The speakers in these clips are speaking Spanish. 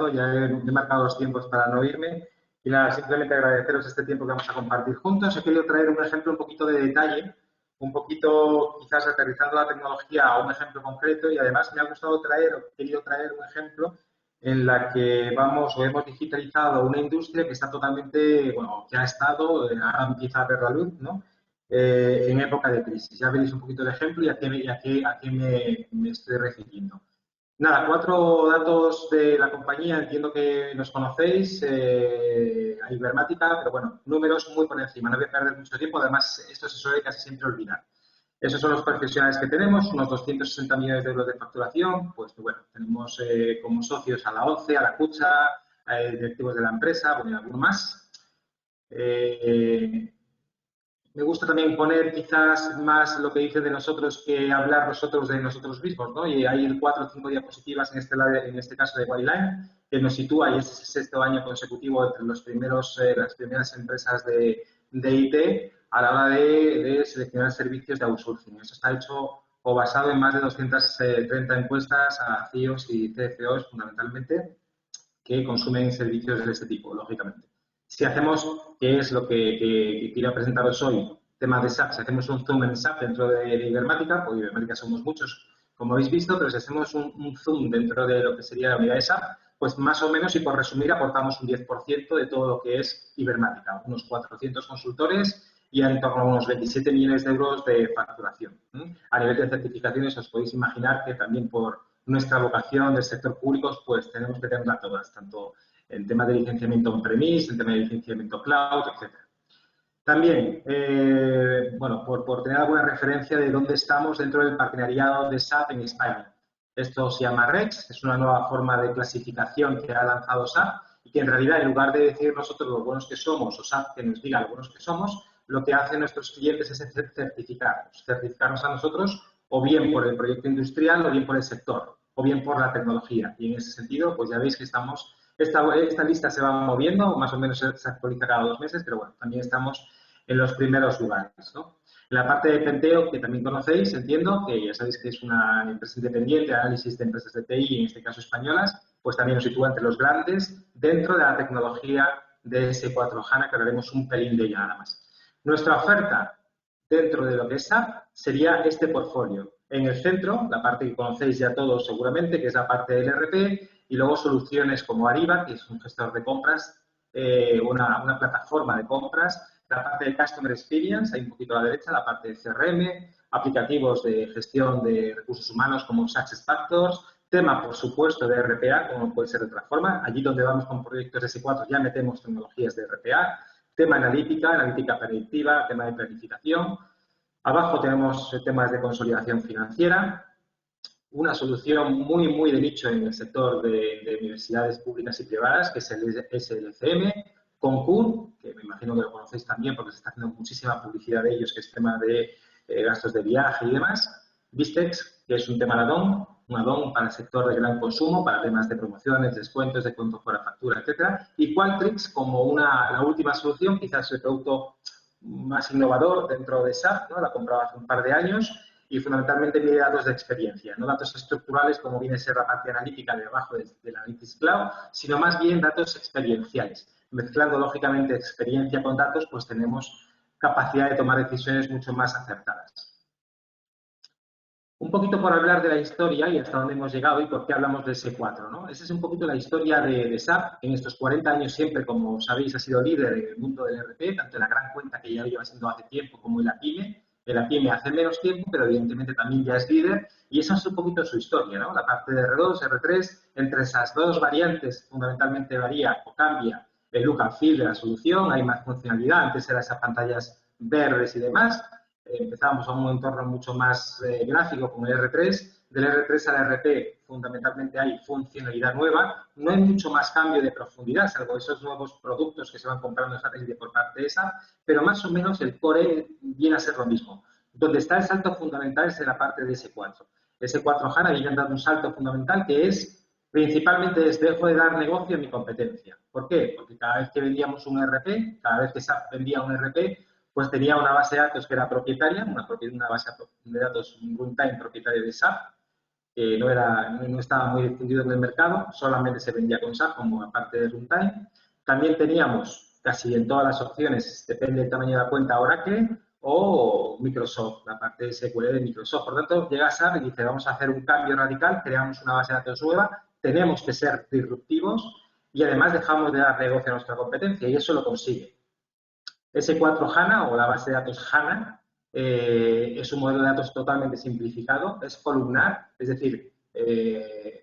pasado, ya he marcado los tiempos para no irme. Y nada, simplemente agradeceros este tiempo que vamos a compartir juntos. He querido traer un ejemplo un poquito de detalle, un poquito quizás aterrizando la tecnología a un ejemplo concreto, y además me ha gustado querido traer un ejemplo en la que vamos o hemos digitalizado una industria que está totalmente, bueno, que ha estado, ahora empieza a ver la luz, ¿no? En época de crisis. Ya veréis un poquito el ejemplo y a qué me estoy refiriendo. Nada, 4 datos de la compañía, entiendo que los conocéis, a Ibermática, pero bueno, números muy por encima, no voy a perder mucho tiempo, además esto se suele casi siempre olvidar. Esos son los profesionales que tenemos, unos 260 millones de euros de facturación, pues bueno, tenemos como socios a la ONCE, a la Cucha, directivos de la empresa, bueno, y alguno más. Me gusta también poner quizás más lo que dicen de nosotros que hablar nosotros de nosotros mismos, ¿no? Y hay 4 o 5 diapositivas en este caso de Whiteline, que nos sitúa, y este es el 6º año consecutivo entre las primeras empresas de IT a la hora de seleccionar servicios de outsourcing. Eso está hecho o basado en más de 230 encuestas a CIOs y CFOs fundamentalmente que consumen servicios de este tipo, lógicamente. Si hacemos, que es lo que quiero presentaros hoy, tema de SAP, si hacemos un zoom en SAP dentro de Ibermática, pues Ibermática somos muchos, como habéis visto, pero si hacemos un zoom dentro de lo que sería la unidad de SAP, pues más o menos, y por resumir, aportamos un 10% de todo lo que es Ibermática, unos 400 consultores y en torno a unos 27 millones de euros de facturación. A nivel de certificaciones, os podéis imaginar que también por nuestra vocación del sector público, pues tenemos que tenerlas todas, tanto en tema de licenciamiento on-premise, en tema de licenciamiento cloud, etc. También, bueno, por tener alguna referencia de dónde estamos dentro del partenariado de SAP en España. Esto se llama REX, es una nueva forma de clasificación que ha lanzado SAP y que en realidad, en lugar de decir nosotros lo buenos que somos o SAP que nos diga lo buenos que somos, lo que hacen nuestros clientes es certificarnos a nosotros o bien por el proyecto industrial o bien por el sector o bien por la tecnología. Y en ese sentido, pues ya veis que estamos, esta lista se va moviendo, más o menos se actualiza cada 2 meses, pero bueno, también estamos en los primeros lugares, ¿no? En la parte de Penteo, que también conocéis, entiendo, que ya sabéis que es una empresa independiente de análisis de empresas de TI, en este caso españolas, pues también nos sitúa entre los grandes dentro de la tecnología de S4HANA, que hablaremos un pelín de ella nada más. Nuestra oferta dentro de lo que es SAP sería este portfolio. En el centro, la parte que conocéis ya todos seguramente, que es la parte del ERP, y luego soluciones como Ariba, que es un gestor de compras, una plataforma de compras, la parte de Customer Experience, ahí un poquito a la derecha, la parte de CRM, aplicativos de gestión de recursos humanos como SuccessFactors, tema, por supuesto, de RPA, como puede ser de otra forma. Allí donde vamos con proyectos de S4 ya metemos tecnologías de RPA, tema analítica predictiva, tema de planificación. Abajo tenemos temas de consolidación financiera, una solución muy de nicho en el sector de universidades públicas y privadas, que es el SLCM, Concur, que me imagino que lo conocéis también porque se está haciendo muchísima publicidad de ellos, que es tema de gastos de viaje y demás. Vistex, que es un tema un add-on para el sector de gran consumo, para temas de promociones, descuentos, de cuentos fuera factura, etcétera. Y Qualtrics como la última solución, quizás el producto más innovador dentro de SAP, ¿no? La compraba hace un par de años y fundamentalmente mide datos de experiencia, no datos estructurales como viene a ser la parte analítica de abajo del Analytics Cloud, sino más bien datos experienciales. Mezclando lógicamente experiencia con datos, pues tenemos capacidad de tomar decisiones mucho más acertadas. Un poquito por hablar de la historia y hasta dónde hemos llegado y por qué hablamos de S4, ¿no? Esa es un poquito la historia de SAP. En estos 40 años siempre, como sabéis, ha sido líder en el mundo del ERP, tanto en la gran cuenta que ya lo lleva siendo hace tiempo como en la PYME. En la PYME hace menos tiempo, pero evidentemente también ya es líder. Y esa es un poquito su historia, ¿no? La parte de R2, R3, entre esas dos variantes fundamentalmente varía o cambia el look and feel de la solución. Hay más funcionalidad, antes eran esas pantallas verdes y demás. Empezábamos a un entorno mucho más gráfico con el R3. Del R3 al RP fundamentalmente hay funcionalidad nueva. No hay mucho más cambio de profundidad, salvo esos nuevos productos que se van comprando por parte de esa, pero más o menos el core viene a ser lo mismo. Donde está el salto fundamental es en la parte de S4. S4 HANA viene dando un salto fundamental que es principalmente dejo de dar negocio a mi competencia. ¿Por qué? Porque cada vez que vendíamos un RP, cada vez que SAP vendía un RP, pues tenía una base de datos que era propietaria, una base de datos runtime propietaria de SAP, que no estaba muy difundido en el mercado, solamente se vendía con SAP como aparte de Runtime. También teníamos casi en todas las opciones, depende del tamaño de la cuenta, Oracle o Microsoft, la parte de SQL de Microsoft. Por lo tanto, llega SAP y dice, vamos a hacer un cambio radical, creamos una base de datos nueva, tenemos que ser disruptivos y además dejamos de dar negocio a nuestra competencia y eso lo consigue. S4 HANA o la base de datos HANA es un modelo de datos totalmente simplificado, es columnar, es decir,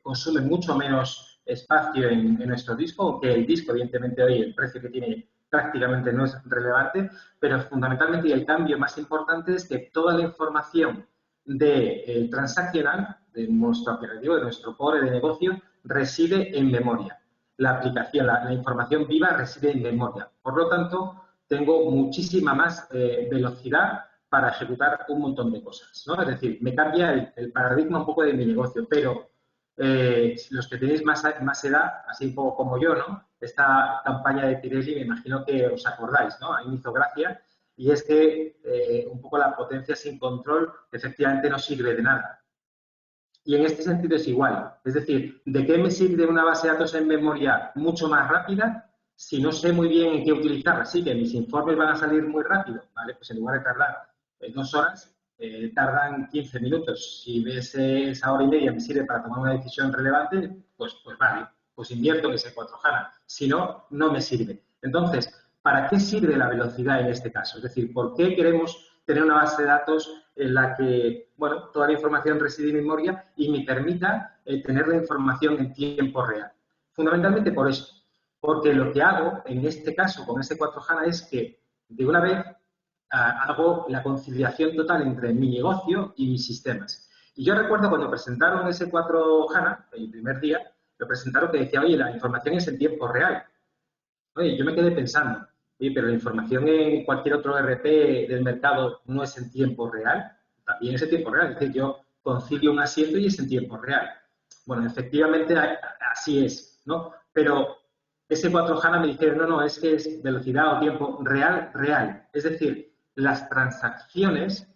consume mucho menos espacio en nuestro disco, aunque el disco, evidentemente, hoy el precio que tiene prácticamente no es relevante, pero fundamentalmente y el cambio más importante es que toda la información de transaccional de nuestro aplicativo, de nuestro core de negocio, reside en memoria. La aplicación, la información viva reside en memoria. Por lo tanto, tengo muchísima más velocidad para ejecutar un montón de cosas, ¿no? Es decir, me cambia el paradigma un poco de mi negocio, pero los que tenéis más edad, así un poco como yo, ¿no? Esta campaña de Pirelli, me imagino que os acordáis, ¿no? A mí me hizo gracia y es que un poco la potencia sin control efectivamente no sirve de nada. Y en este sentido es igual. Es decir, ¿de qué me sirve una base de datos en memoria mucho más rápida si no sé muy bien en qué utilizarla? Sí, que mis informes van a salir muy rápido, ¿vale? Pues en lugar de tardar 2 horas, tardan 15 minutos. Si esa hora y media me sirve para tomar una decisión relevante, pues vale, pues invierto en ese 4 HANA. Si no, no me sirve. Entonces, ¿para qué sirve la velocidad en este caso? Es decir, ¿por qué queremos tener una base de datos en la que, bueno, toda la información reside en memoria y me permita tener la información en tiempo real? Fundamentalmente por eso, porque lo que hago en este caso con S4 HANA es que de una vez hago la conciliación total entre mi negocio y mis sistemas. Y yo recuerdo cuando presentaron S4 HANA, el primer día, lo presentaron que decía, oye, la información es en tiempo real. Oye, yo me quedé pensando, oye, pero la información en cualquier otro ERP del mercado no es en tiempo real, también es en tiempo real, es decir, yo concilio un asiento y es en tiempo real. Bueno, efectivamente así es, ¿no? Pero ese 4 HANA me dijeron, no, es que es velocidad o tiempo real, real. Es decir, las transacciones,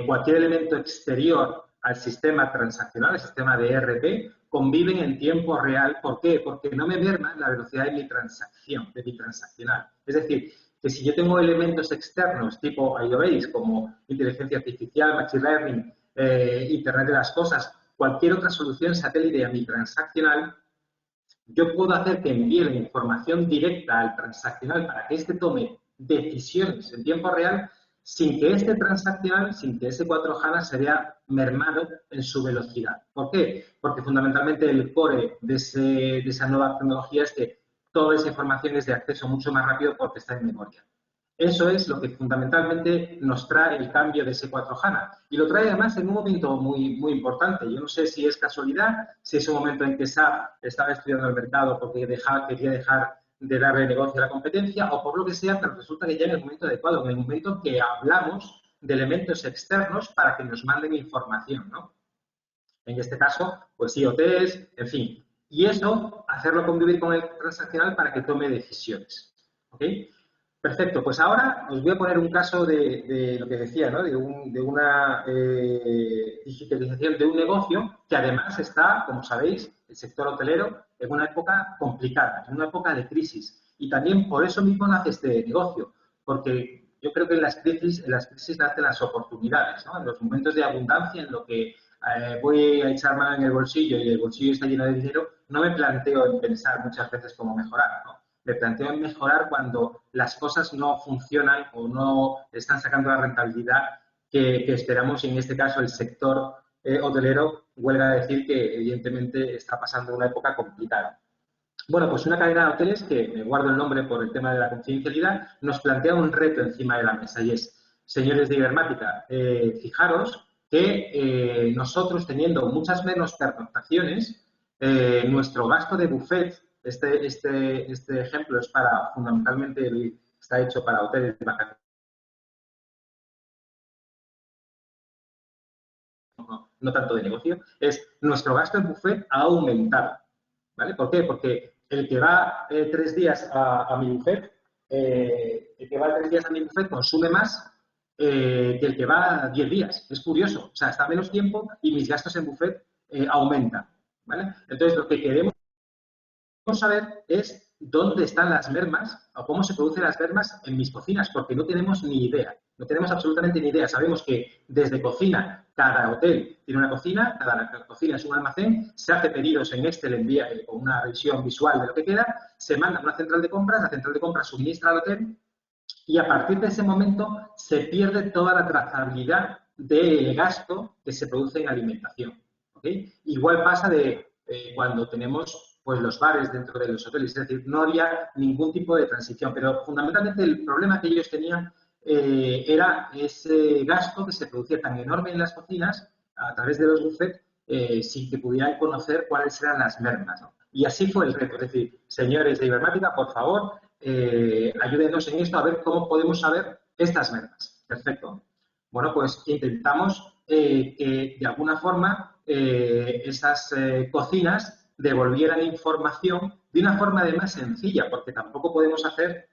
cualquier elemento exterior al sistema transaccional, al sistema de ERP, conviven en tiempo real. ¿Por qué? Porque no me merma la velocidad de mi transacción, de mi transaccional. Es decir, que si yo tengo elementos externos tipo, ahí lo veis, como inteligencia artificial, machine learning, Internet de las cosas, cualquier otra solución satélite a mi transaccional, yo puedo hacer que envíe la información directa al transaccional para que éste tome decisiones en tiempo real sin que este transaccional, sin que ese 4 HANA se vea mermado en su velocidad. ¿Por qué? Porque fundamentalmente el core de esa nueva tecnología es que toda esa información es de acceso mucho más rápido porque está en memoria. Eso es lo que fundamentalmente nos trae el cambio de S4 HANA. Y lo trae además en un momento muy, muy importante. Yo no sé si es casualidad, si es un momento en que SAP estaba estudiando el mercado porque quería dejar de darle negocio a la competencia o por lo que sea, pero resulta que ya en el momento adecuado, en el momento que hablamos de elementos externos para que nos manden información, ¿no? En este caso, pues IoTs, en fin. Y eso, hacerlo convivir con el transaccional para que tome decisiones. ¿Ok? Perfecto, pues ahora os voy a poner un caso de lo que decía, ¿no? De una digitalización de un negocio que además está, como sabéis, el sector hotelero en una época complicada, en una época de crisis. Y también por eso mismo nace este negocio, porque yo creo que en las crisis nacen las oportunidades, ¿no? En los momentos de abundancia, en lo que voy a echar mano en el bolsillo y el bolsillo está lleno de dinero, no me planteo en pensar muchas veces cómo mejorar, ¿no? Me planteo en mejorar cuando las cosas no funcionan o no están sacando la rentabilidad que esperamos. Y en este caso, el sector hotelero huelga a decir que, evidentemente, está pasando una época complicada. Bueno, pues una cadena de hoteles, que me guardo el nombre por el tema de la confidencialidad, nos plantea un reto encima de la mesa y es, señores de Ibermática, fijaros que nosotros, teniendo muchas menos pernoctaciones, nuestro gasto de buffet, este ejemplo es para, fundamentalmente, está hecho para hoteles de vacaciones, no tanto de negocio, es nuestro gasto en buffet ha aumentado. ¿Vale? ¿Por qué? Porque el que va 3 días a mi buffet, consume más que el que va 10 días. Es curioso. O sea, está menos tiempo y mis gastos en buffet aumenta, ¿vale? Entonces, lo que queremos saber es dónde están las mermas o cómo se producen las mermas en mis cocinas, porque no tenemos ni idea, no tenemos absolutamente ni idea. Sabemos que desde cocina, cada hotel tiene una cocina, cada cocina es un almacén, se hace pedidos en Excel, envía con una revisión visual de lo que queda, se manda a una central de compras, la central de compras suministra al hotel y a partir de ese momento se pierde toda la trazabilidad del gasto que se produce en alimentación. ¿Okay? Igual pasa de cuando tenemos pues los bares dentro de los hoteles, es decir, no había ningún tipo de transición, pero fundamentalmente el problema que ellos tenían era ese gasto que se producía tan enorme en las cocinas a través de los buffets sin que pudieran conocer cuáles eran las mermas, ¿no? Y así fue el reto, es decir, señores de Ibermática, por favor, ayúdenos en esto a ver cómo podemos saber estas mermas. Perfecto. Bueno, pues intentamos que de alguna forma esas cocinas devolvieran información de una forma además sencilla, porque tampoco podemos hacer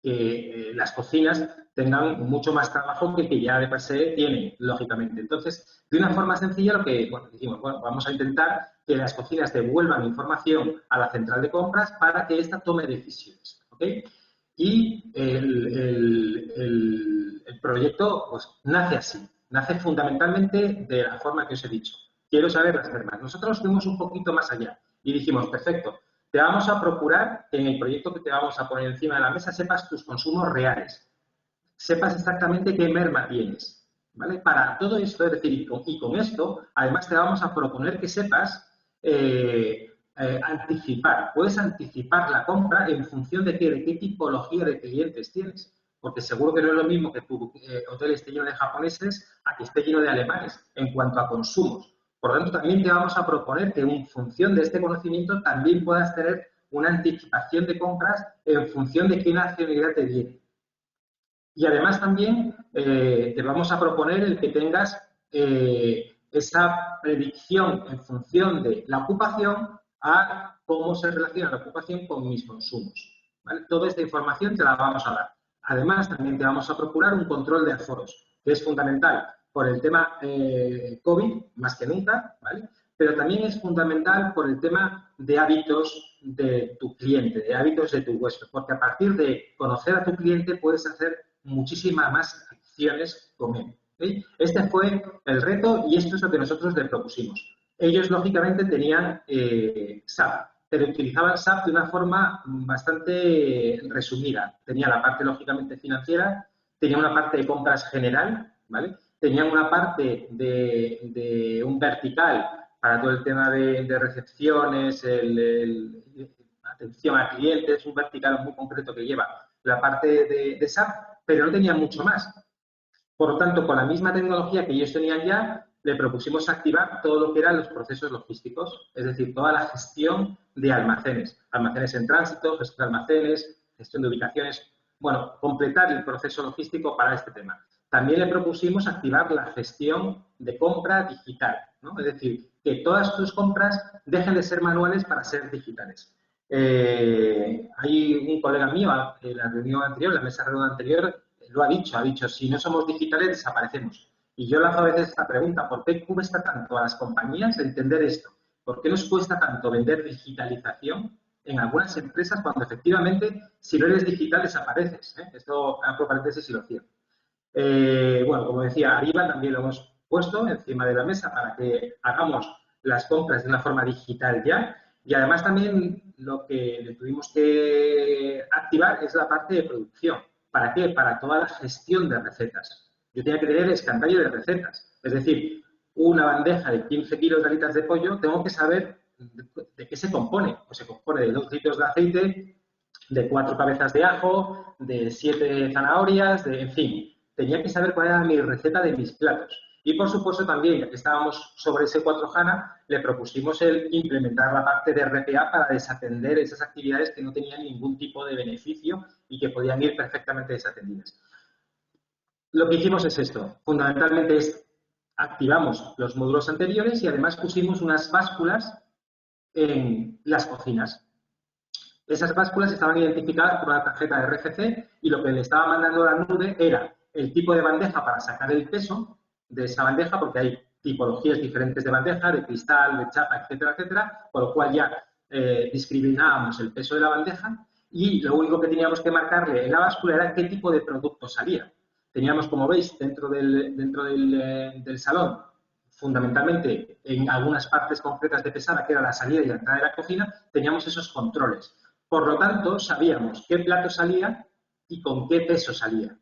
que las cocinas tengan mucho más trabajo que ya de per se tienen, lógicamente. Entonces, de una forma sencilla, lo que dijimos, bueno, vamos a intentar que las cocinas devuelvan información a la central de compras para que ésta tome decisiones. ¿Okay? Y el proyecto pues, nace así, nace fundamentalmente de la forma que os he dicho. Quiero saber las mermas. Nosotros fuimos un poquito más allá y dijimos, perfecto, te vamos a procurar que en el proyecto que te vamos a poner encima de la mesa sepas tus consumos reales, sepas exactamente qué merma tienes, ¿vale? Para todo esto, es decir, y con esto, además te vamos a proponer que sepas anticipar, puedes anticipar la compra en función de qué tipología de clientes tienes, porque seguro que no es lo mismo que tu hotel esté lleno de japoneses a que esté lleno de alemanes en cuanto a consumos. Por lo tanto, también te vamos a proponer que en función de este conocimiento también puedas tener una anticipación de compras en función de qué nacionalidad te viene. Y además también te vamos a proponer el que tengas esa predicción en función de la ocupación a cómo se relaciona la ocupación con mis consumos. ¿Vale? Toda esta información te la vamos a dar. Además, también te vamos a procurar un control de aforos, que es fundamental por el tema COVID, más que nunca, ¿vale? Pero también es fundamental por el tema de hábitos de tu cliente, de hábitos de tu huésped, porque a partir de conocer a tu cliente puedes hacer muchísimas más acciones con él. ¿Sí? Este fue el reto y esto es lo que nosotros le propusimos. Ellos, lógicamente, tenían SAP, pero utilizaban SAP de una forma bastante resumida. Tenía la parte, lógicamente, financiera, tenía una parte de compras general, ¿vale? Tenían una parte de un vertical para todo el tema de recepciones, atención a clientes, un vertical muy concreto que lleva la parte de SAP, pero no tenía mucho más. Por lo tanto, con la misma tecnología que ellos tenían ya, le propusimos activar todo lo que eran los procesos logísticos, es decir, toda la gestión de almacenes, almacenes en tránsito, gestión de almacenes, gestión de ubicaciones, bueno, completar el proceso logístico para este tema. También le propusimos activar la gestión de compra digital, ¿no? Es decir, que todas tus compras dejen de ser manuales para ser digitales. Hay un colega mío en la reunión anterior, en la mesa redonda anterior, lo ha dicho, si no somos digitales desaparecemos. Y yo lanzo a veces esta pregunta, ¿por qué cuesta tanto a las compañías entender esto? ¿Por qué nos cuesta tanto vender digitalización en algunas empresas cuando efectivamente si no eres digital desapareces? Esto, abro paréntesis y lo cierro. Bueno, como decía, arriba también lo hemos puesto encima de la mesa para que hagamos las compras de una forma digital ya. Y además también lo que le tuvimos que activar es la parte de producción. ¿Para qué? Para toda la gestión de recetas. Yo tenía que tener escandallo de recetas. Es decir, una bandeja de 15 kilos de alitas de pollo, tengo que saber de qué se compone. Pues se compone de 2 litros de aceite, de 4 cabezas de ajo, de 7 zanahorias, en fin. Tenía que saber cuál era mi receta de mis platos. Y, por supuesto, también, ya que estábamos sobre ese 4 HANA, le propusimos el implementar la parte de RPA para desatender esas actividades que no tenían ningún tipo de beneficio y que podían ir perfectamente desatendidas. Lo que hicimos es esto. Fundamentalmente activamos los módulos anteriores y además pusimos unas básculas en las cocinas. Esas básculas estaban identificadas por una tarjeta de RFC y lo que le estaba mandando la nube era el tipo de bandeja para sacar el peso de esa bandeja, porque hay tipologías diferentes de bandeja, de cristal, de chapa, etcétera, etcétera, por lo cual ya discriminábamos el peso de la bandeja y lo único que teníamos que marcarle en la báscula era qué tipo de producto salía. Teníamos, como veis, dentro del salón, fundamentalmente en algunas partes concretas de pesada, que era la salida y la entrada de la cocina, teníamos esos controles. Por lo tanto, sabíamos qué plato salía y con qué peso salía.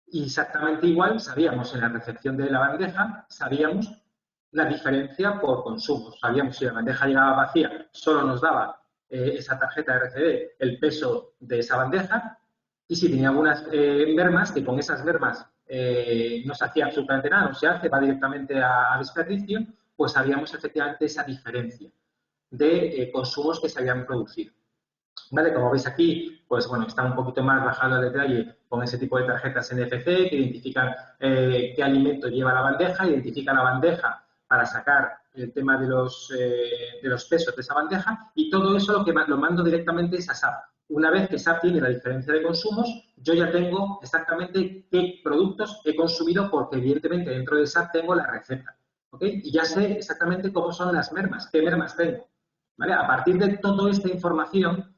Y exactamente igual sabíamos en la recepción de la bandeja, sabíamos la diferencia por consumo. Sabíamos si la bandeja llegaba vacía, solo nos daba esa tarjeta de RCD el peso de esa bandeja, y si tenía algunas mermas, que con esas mermas no se hacía absolutamente nada, no se hace, va directamente a desperdicio, pues sabíamos efectivamente esa diferencia de consumos que se habían producido. ¿Vale? Como veis aquí, pues bueno, está un poquito más bajado el detalle con ese tipo de tarjetas NFC que identifican qué alimento lleva la bandeja, identifican la bandeja para sacar el tema de los pesos de esa bandeja, y todo eso lo mando directamente a SAP. Una vez que SAP tiene la diferencia de consumos, yo ya tengo exactamente qué productos he consumido, porque evidentemente dentro de SAP tengo la receta. ¿Okay? Y ya sé exactamente cómo son las mermas, qué mermas tengo. ¿Vale? A partir de toda esta información,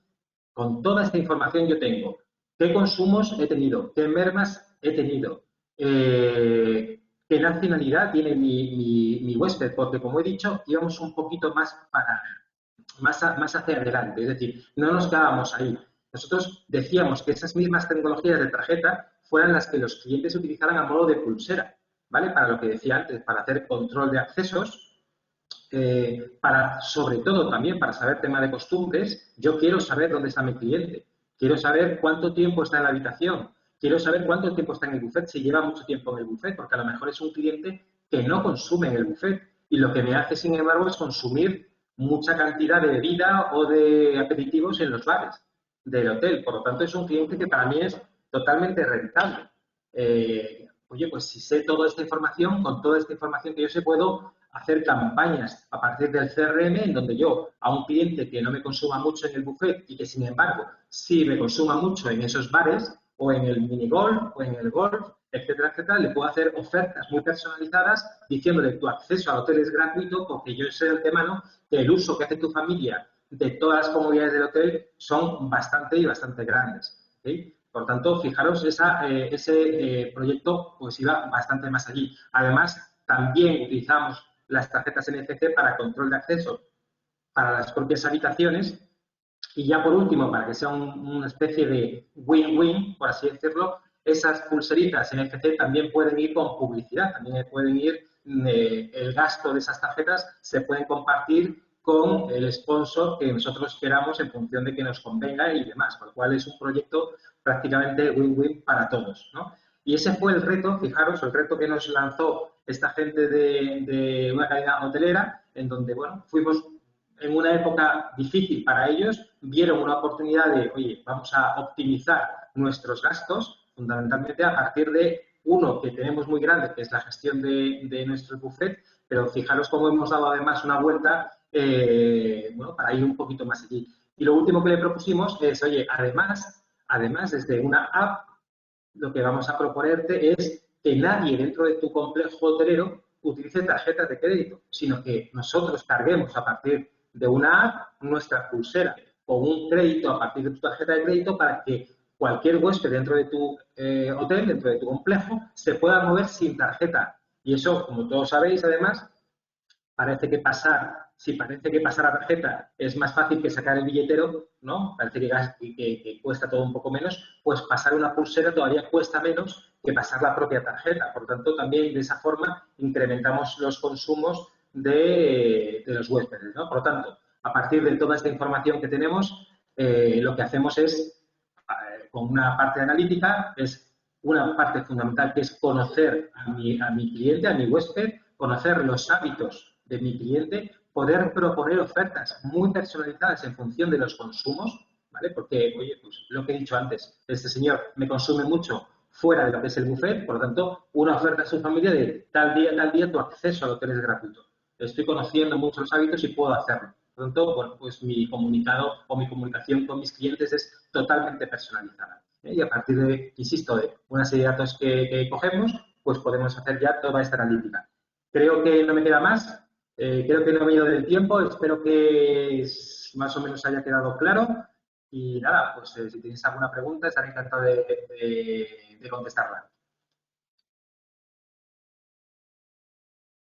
con toda esta información yo tengo qué consumos he tenido, qué mermas he tenido, qué nacionalidad tiene mi huésped, porque como he dicho, íbamos un poquito más hacia adelante, es decir, no nos quedábamos ahí. Nosotros decíamos que esas mismas tecnologías de tarjeta fueran las que los clientes utilizaran a modo de pulsera, ¿vale? Para lo que decía antes, para hacer control de accesos, sobre todo también para saber tema de costumbres. Yo quiero saber dónde está mi cliente, quiero saber cuánto tiempo está en la habitación, quiero saber cuánto tiempo está en el buffet, si lleva mucho tiempo en el buffet, porque a lo mejor es un cliente que no consume en el buffet y lo que me hace, sin embargo, es consumir mucha cantidad de bebida o de aperitivos en los bares del hotel. Por lo tanto, es un cliente que para mí es totalmente rentable. Oye, pues si sé toda esta información, con toda esta información que yo sé, puedo hacer campañas a partir del CRM en donde yo a un cliente que no me consuma mucho en el buffet y que, sin embargo, sí me consuma mucho en esos bares o en el minigolf o en el golf, etcétera, etcétera, le puedo hacer ofertas muy personalizadas diciéndole: tu acceso al hotel es gratuito, porque yo sé de antemano que el uso que hace tu familia de todas las comodidades del hotel son bastante grandes. ¿Sí? Por tanto, fijaros, ese proyecto pues iba bastante más allí. Además, también utilizamos las tarjetas NFC para control de acceso para las propias habitaciones. Y ya por último, para que sea una especie de win-win, por así decirlo, esas pulseritas NFC también pueden ir con publicidad, también pueden ir, el gasto de esas tarjetas se pueden compartir con el sponsor que nosotros queramos en función de que nos convenga y demás, por lo cual es un proyecto prácticamente win-win para todos, ¿no? Y ese fue el reto, fijaros, el reto que nos lanzó esta gente de una cadena hotelera, en donde, bueno, fuimos en una época difícil para ellos, vieron una oportunidad de, oye, vamos a optimizar nuestros gastos, fundamentalmente a partir de uno que tenemos muy grande, que es la gestión de nuestro buffet, pero fijaros cómo hemos dado además una vuelta bueno, para ir un poquito más allí. Y lo último que le propusimos es, oye, además, desde una app, lo que vamos a proponerte es que nadie dentro de tu complejo hotelero utilice tarjetas de crédito, sino que nosotros carguemos a partir de una app nuestra pulsera o un crédito a partir de tu tarjeta de crédito, para que cualquier huésped dentro de tu hotel, dentro de tu complejo, se pueda mover sin tarjeta. Y eso, como todos sabéis, además, si parece que pasar a tarjeta es más fácil que sacar el billetero, ¿no? Parece que cuesta todo un poco menos, pues pasar una pulsera todavía cuesta menos que pasar la propia tarjeta. Por lo tanto, también de esa forma incrementamos los consumos de los huéspedes, ¿no? Por lo tanto, a partir de toda esta información que tenemos, lo que hacemos es, con una parte analítica, es una parte fundamental que es conocer a mi cliente, a mi huésped, conocer los hábitos de mi cliente, poder proponer ofertas muy personalizadas en función de los consumos, ¿vale? Porque, oye, pues lo que he dicho antes, este señor me consume mucho fuera de lo que es el buffet, por lo tanto, una oferta a su familia de tal día, tu acceso al hotel es gratuito. Estoy conociendo mucho los hábitos y puedo hacerlo. Por lo tanto, bueno, pues mi comunicado o mi comunicación con mis clientes es totalmente personalizada. Y a partir de, insisto, de una serie de datos que cogemos, pues podemos hacer ya toda esta analítica. Creo que no me queda más. Creo que no me he ido del tiempo. Espero que más o menos haya quedado claro. Y nada, pues si tenéis alguna pregunta, estaré encantado de contestarla.